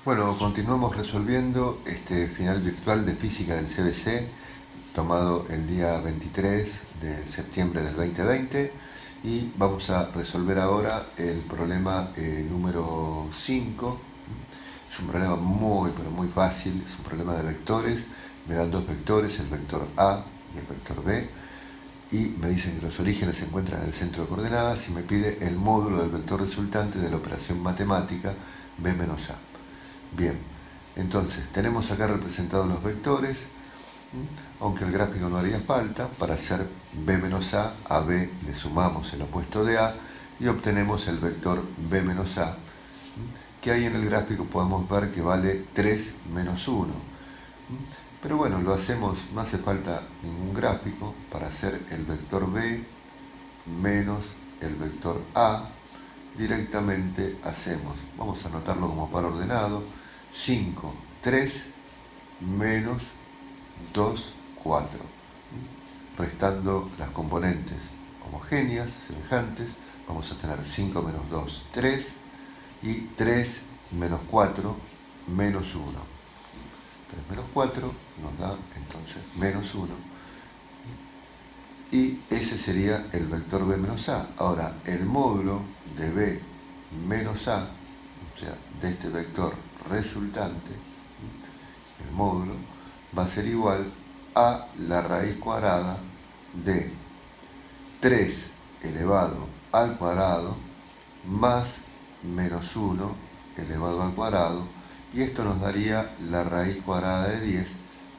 Bueno, continuamos resolviendo este final virtual de física del CBC, tomado el día 23 de septiembre del 2020, y vamos a resolver ahora el problema número 5. Es un problema pero muy fácil, es un problema de vectores. Me dan dos vectores, el vector A y el vector B, y me dicen que los orígenes se encuentran en el centro de coordenadas y me pide el módulo del vector resultante de la operación matemática B menos A. Bien, entonces tenemos acá representados los vectores, aunque el gráfico no haría falta. Para hacer B menos A B le sumamos el opuesto de A y obtenemos el vector B menos A, que ahí en el gráfico podemos ver que vale 3 menos 1. Pero bueno, lo hacemos, no hace falta ningún gráfico para hacer el vector B menos el vector A. Directamente hacemos, vamos a anotarlo como par ordenado: 5, 3 menos 2, 4. Restando las componentes homogéneas, semejantes, vamos a tener 5 menos 2, 3, y 3 menos 4, menos 1. 3 menos 4 nos da entonces menos 1. Y ese sería el vector B menos A. Ahora, el módulo de B menos A, o sea, de este vector resultante, el módulo, va a ser igual a la raíz cuadrada de 3 elevado al cuadrado más menos 1 elevado al cuadrado, y esto nos daría la raíz cuadrada de 10,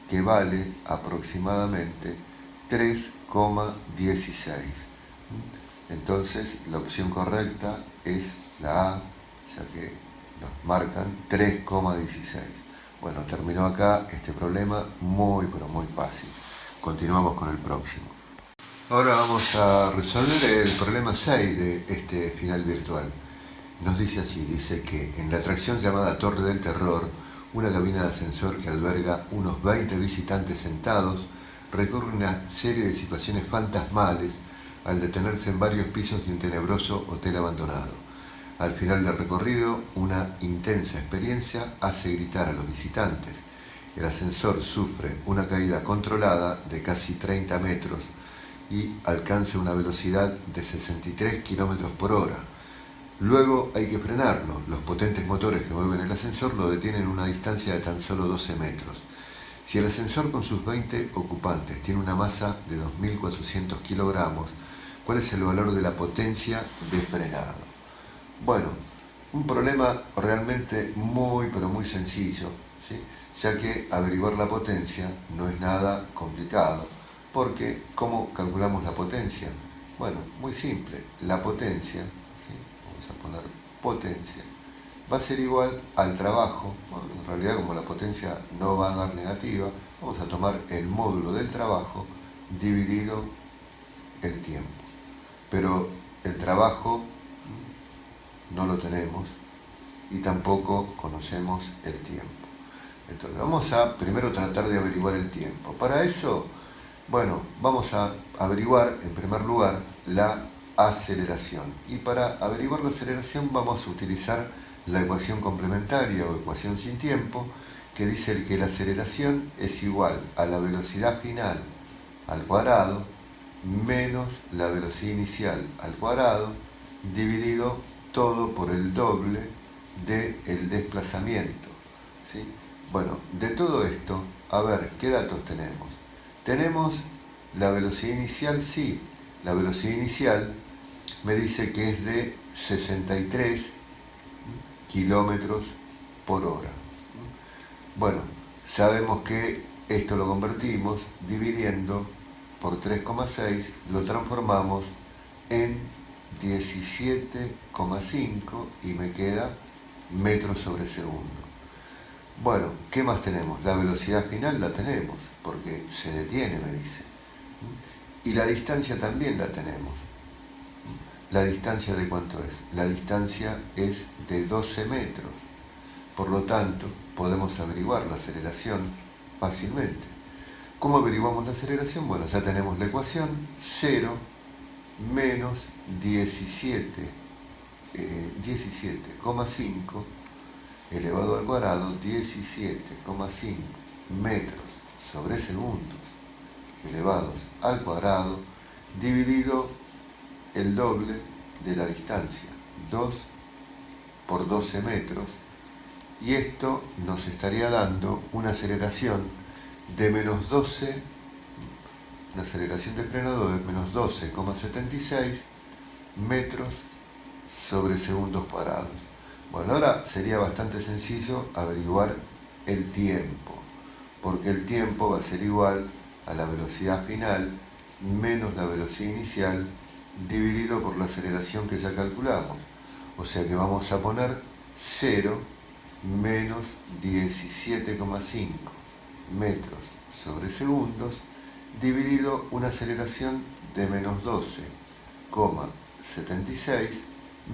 que vale aproximadamente 3,16. Entonces la opción correcta es la A, ya que nos marcan 3,16. Bueno, terminó acá este problema pero muy fácil. Continuamos con el próximo. Ahora vamos a resolver el problema 6 de este final virtual. Nos dice así, dice que en la atracción llamada Torre del Terror, una cabina de ascensor que alberga unos 20 visitantes sentados recorre una serie de situaciones fantasmales al detenerse en varios pisos de un tenebroso hotel abandonado. Al final del recorrido, una intensa experiencia hace gritar a los visitantes. El ascensor sufre una caída controlada de casi 30 metros y alcanza una velocidad de 63 km por hora. Luego hay que frenarlo. Los potentes motores que mueven el ascensor lo detienen a una distancia de tan solo 12 metros. Si el ascensor con sus 20 ocupantes tiene una masa de 2.400 kilogramos, ¿cuál es el valor de la potencia de frenado? Bueno, un problema realmente muy sencillo, ¿sí? Ya que averiguar la potencia no es nada complicado, porque ¿cómo calculamos la potencia? Bueno, muy simple. La potencia, ¿sí? Vamos a poner potencia, va a ser igual al trabajo. Bueno, en realidad, como la potencia no va a dar negativa, vamos a tomar el módulo del trabajo dividido el tiempo. Pero el trabajo no lo tenemos y tampoco conocemos el tiempo. Entonces vamos a primero tratar de averiguar el tiempo. Para eso, bueno, vamos a averiguar en primer lugar la aceleración. Y para averiguar la aceleración vamos a utilizar la ecuación complementaria o ecuación sin tiempo, que dice que la aceleración es igual a la velocidad final al cuadrado menos la velocidad inicial al cuadrado dividido todo por el doble del desplazamiento, ¿sí? Bueno, de todo esto, a ver, ¿qué datos tenemos? Tenemos la velocidad inicial, sí. La velocidad inicial me dice que es de 63 kilómetros por hora. Bueno, sabemos que esto lo convertimos dividiendo por 3,6, lo transformamos en 17,5 y me queda metros sobre segundo. Bueno, ¿qué más tenemos? La velocidad final la tenemos, porque se detiene, me dice. Y la distancia también la tenemos. ¿La distancia de cuánto es? La distancia es de 12 metros. Por lo tanto, podemos averiguar la aceleración fácilmente. ¿Cómo averiguamos la aceleración? Bueno, ya tenemos la ecuación: 0 menos 17,5 elevado al cuadrado 17,5 metros sobre segundos elevados al cuadrado dividido el doble de la distancia, 2 por 12 metros, y esto nos estaría dando una aceleración de menos 12, una aceleración de frenado de menos 12,76 metros sobre segundos cuadrados. Bueno, ahora sería bastante sencillo averiguar el tiempo, porque el tiempo va a ser igual a la velocidad final menos la velocidad inicial dividido por la aceleración que ya calculamos. O sea que vamos a poner 0 menos 17,5 metros sobre segundos dividido una aceleración de menos 12,76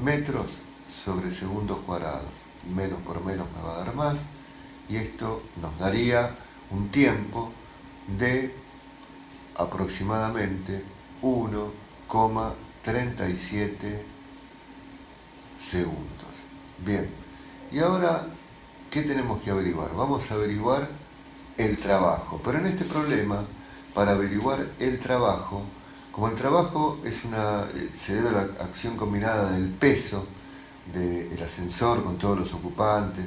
metros sobre segundos cuadrados. Menos por menos me va a dar más, y esto nos daría un tiempo de aproximadamente 1,37 segundos. Bien, y ahora, ¿qué tenemos que averiguar? Vamos a averiguar el trabajo, pero en este problema, para averiguar el trabajo, como el trabajo se debe a la acción combinada del peso del ascensor con todos los ocupantes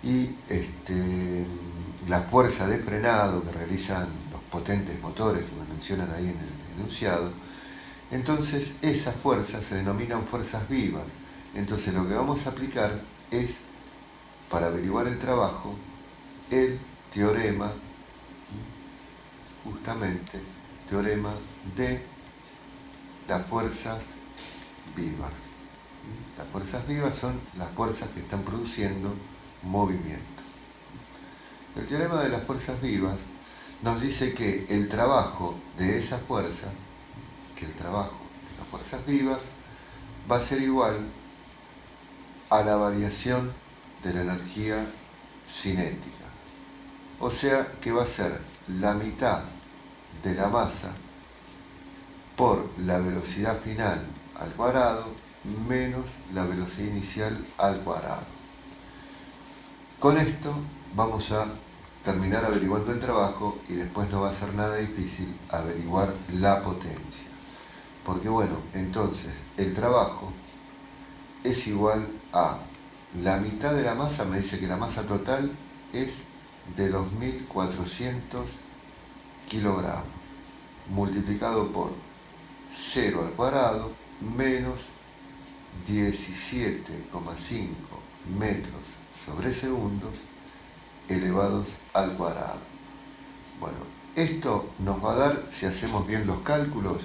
y la fuerza de frenado que realizan los potentes motores que me mencionan ahí en el enunciado, entonces esas fuerzas se denominan fuerzas vivas. Entonces lo que vamos a aplicar es, para averiguar el trabajo, el teorema, justamente, teorema de las fuerzas vivas. Las fuerzas vivas son las fuerzas que están produciendo movimiento. El teorema de las fuerzas vivas nos dice que el trabajo de esas fuerzas, que el trabajo de las fuerzas vivas va a ser igual a la variación de la energía cinética. O sea que va a ser la mitad de la masa por la velocidad final al cuadrado menos la velocidad inicial al cuadrado. Con esto vamos a terminar averiguando el trabajo y después no va a ser nada difícil averiguar la potencia. Porque bueno, entonces el trabajo es igual a la mitad de la masa, me dice que la masa total es de 2.400 kilogramos, multiplicado por 0 al cuadrado menos 17,5 metros sobre segundos elevados al cuadrado. Bueno, esto nos va a dar, si hacemos bien los cálculos,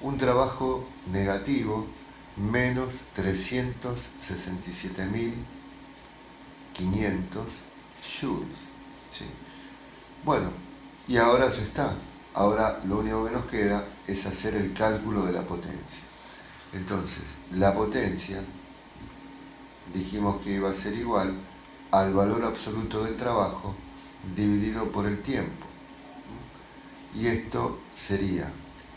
un trabajo negativo menos 367.500 joules. ¿Sí? Bueno, y ahora ya está. Ahora lo único que nos queda es hacer el cálculo de la potencia. Entonces, la potencia, dijimos que iba a ser igual al valor absoluto del trabajo dividido por el tiempo. Y esto sería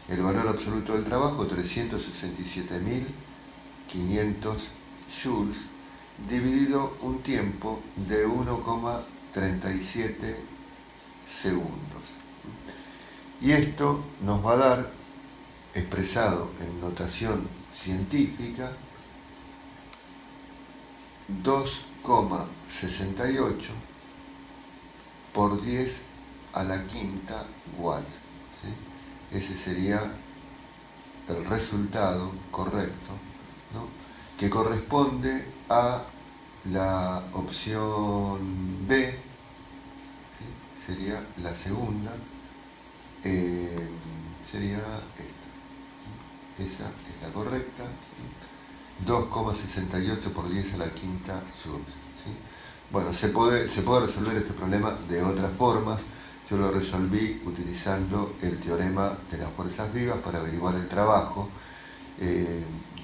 el valor absoluto del trabajo, 367.500 joules, dividido un tiempo de 1,37 segundos. Y esto nos va a dar, expresado en notación científica, 2,68 por 10 a la quinta watts. ¿Sí? Ese sería el resultado correcto, ¿no? Que corresponde a la opción B, ¿sí? Sería la segunda, sería esta. Esa es la correcta. 2,68 por 10 a la quinta joules. ¿Sí? Bueno, se puede resolver este problema de otras formas. Yo lo resolví utilizando el teorema de las fuerzas vivas para averiguar el trabajo.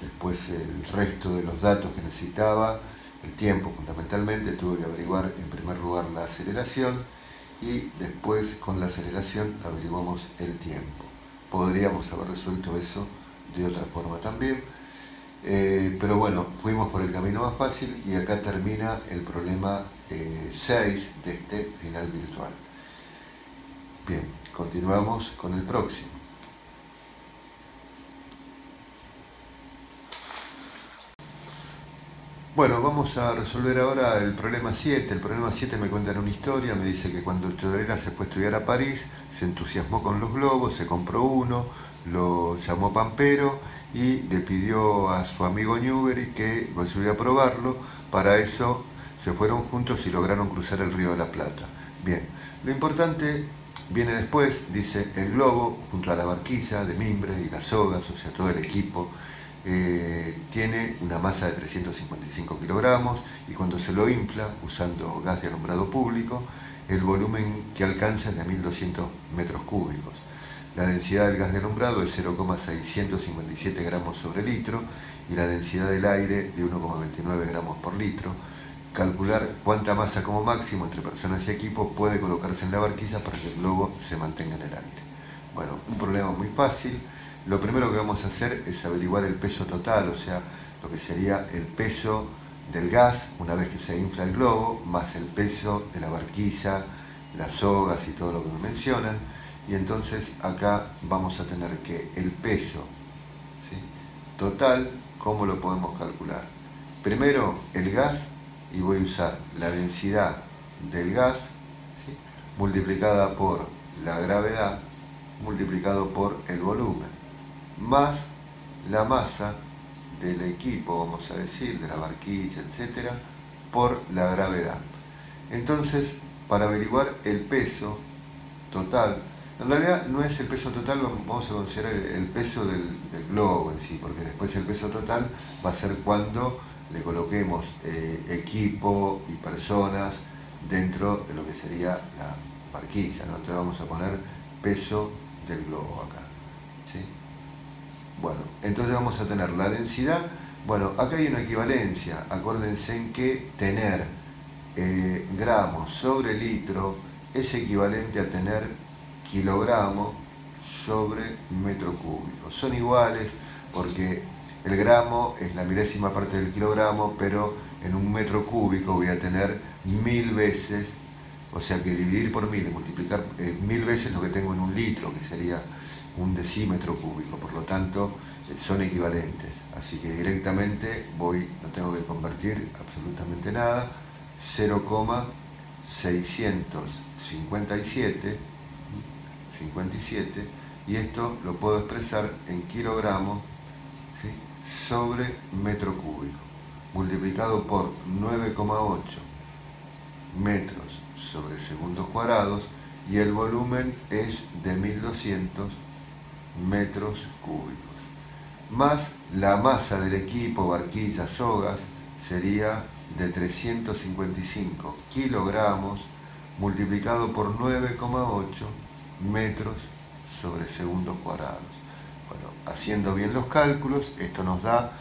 Después el resto de los datos que necesitaba, el tiempo fundamentalmente, tuve que averiguar en primer lugar la aceleración y después con la aceleración averiguamos el tiempo. Podríamos haber resuelto eso de otra forma también. Pero bueno, fuimos por el camino más fácil y acá termina el problema 6 de este final virtual. Bien, continuamos con el próximo. Bueno, vamos a resolver ahora el problema 7. El problema 7 me cuenta una historia, me dice que cuando Chodorena se fue a estudiar a París, se entusiasmó con los globos, se compró uno, lo llamó Pampero y le pidió a su amigo Newbery que volviera a probarlo. Para eso se fueron juntos y lograron cruzar el río de la Plata. Bien, lo importante viene después, dice el globo, junto a la barquiza de mimbre y las sogas, o sea, todo el equipo, tiene una masa de 355 kilogramos y cuando se lo infla usando gas de alumbrado público, el volumen que alcanza es de 1200 metros cúbicos. La densidad del gas de alumbrado es 0,657 gramos sobre litro y la densidad del aire de 1,29 gramos por litro. Calcular cuánta masa como máximo entre personas y equipo puede colocarse en la barquiza para que el globo se mantenga en el aire. Bueno, un problema muy fácil. Lo primero que vamos a hacer es averiguar el peso total, o sea, lo que sería el peso del gas una vez que se infla el globo, más el peso de la barquiza, las sogas y todo lo que me mencionan. Y entonces acá vamos a tener que el peso, ¿sí?, total, ¿cómo lo podemos calcular? Primero el gas, y voy a usar la densidad del gas, ¿sí?, multiplicada por la gravedad, multiplicado por el volumen, más la masa del equipo, vamos a decir, de la barquilla, etcétera, por la gravedad. Entonces, para averiguar el peso total, en realidad no es el peso total, vamos a considerar el peso del globo en sí, porque después el peso total va a ser cuando le coloquemos equipo y personas dentro de lo que sería la barquilla, ¿no? Entonces vamos a poner peso del globo acá, ¿sí? Bueno, entonces vamos a tener la densidad. Bueno, acá hay una equivalencia. Acuérdense en que tener gramos sobre litro es equivalente a tener kilogramo sobre metro cúbico. Son iguales porque el gramo es la milésima parte del kilogramo, pero en un metro cúbico voy a tener 1000 veces, o sea que dividir por 1000 y multiplicar 1000 veces lo que tengo en un litro, que sería un decímetro cúbico, por lo tanto son equivalentes, así que directamente no tengo que convertir absolutamente nada, 0,657 y esto lo puedo expresar en kilogramos, ¿sí?, sobre metro cúbico, multiplicado por 9,8 metros sobre segundos cuadrados, y el volumen es de 1200 metros cúbicos, más la masa del equipo, barquillas, sogas, sería de 355 kilogramos multiplicado por 9,8 metros sobre segundos cuadrados. Bueno, haciendo bien los cálculos, esto nos da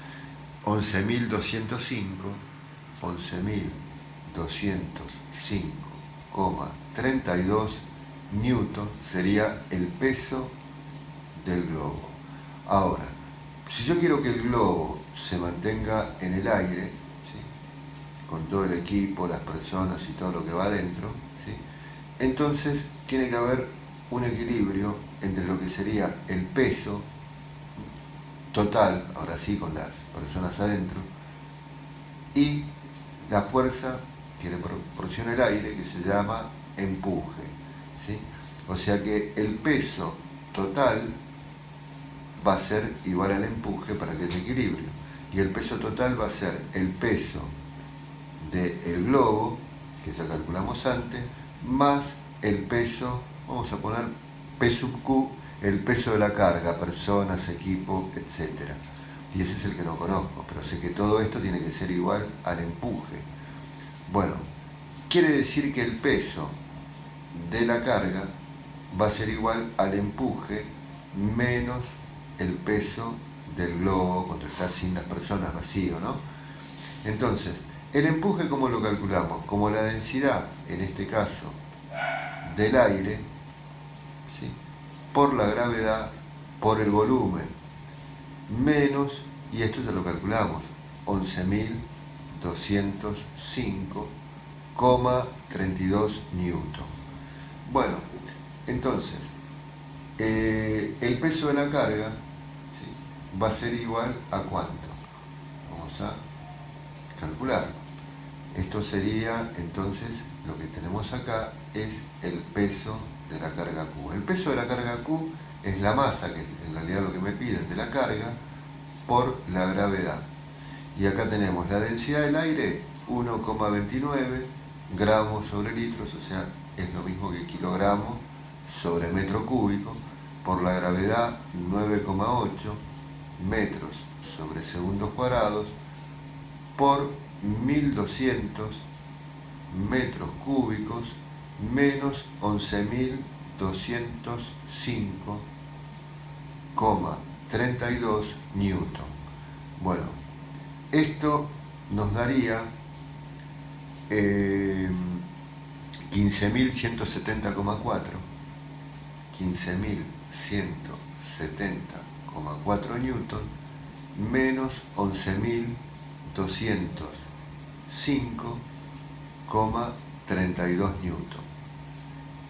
11.205,32 newton sería el peso del globo. Ahora, si yo quiero que el globo se mantenga en el aire, ¿sí?, con todo el equipo, las personas y todo lo que va adentro, ¿sí?, entonces tiene que haber un equilibrio entre lo que sería el peso total, ahora sí con las personas adentro, y la fuerza que le proporciona el aire, que se llama empuje, ¿sí? O sea que el peso total va a ser igual al empuje para que haya equilibrio, y el peso total va a ser el peso del globo, que ya calculamos antes, más el peso, vamos a poner P sub Q, el peso de la carga, personas, equipo, etc. Y ese es el que no conozco, pero sé que todo esto tiene que ser igual al empuje. Bueno, quiere decir que el peso de la carga va a ser igual al empuje menos el peso del globo cuando está sin las personas, vacío, ¿no? Entonces, el empuje, ¿cómo lo calculamos? Como la densidad, en este caso, del aire, ¿sí?, por la gravedad, por el volumen, menos y esto ya lo calculamos, 11.205,32 newton. Bueno, entonces, el peso de la carga, ¿sí?, va a ser igual a ¿cuánto? Vamos a calcular. Esto sería, entonces, lo que tenemos acá es el peso de la carga Q. El peso de la carga Q es la masa, que en realidad lo que me piden de la carga, por la gravedad. Y acá tenemos la densidad del aire, 1,29 gramos sobre litros, o sea, es lo mismo que kilogramos sobre metro cúbico, por la gravedad 9,8 metros sobre segundos cuadrados, por 1200 metros cúbicos menos 11.205,32 newton. Bueno, esto nos daría 15.170,4 newton menos 11.205,32 newton.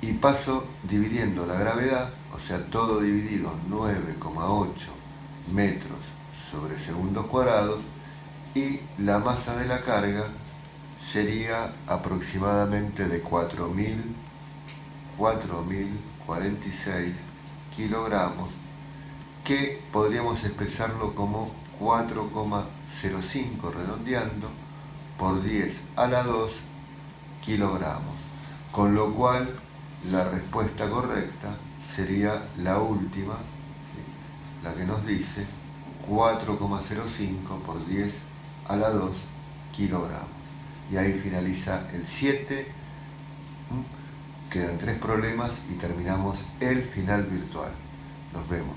Y paso dividiendo la gravedad, o sea, todo dividido, 9,8 metros sobre segundos cuadrados, y la masa de la carga sería aproximadamente de 4.046 kilogramos, que podríamos expresarlo como 4,05 redondeando por 10 a la 2 kilogramos, con lo cual la respuesta correcta sería la última, ¿sí?, la que nos dice 4,05 por 10 a la 2 kilogramos. Y ahí finaliza el 7. Quedan 3 problemas y terminamos el final virtual. Nos vemos.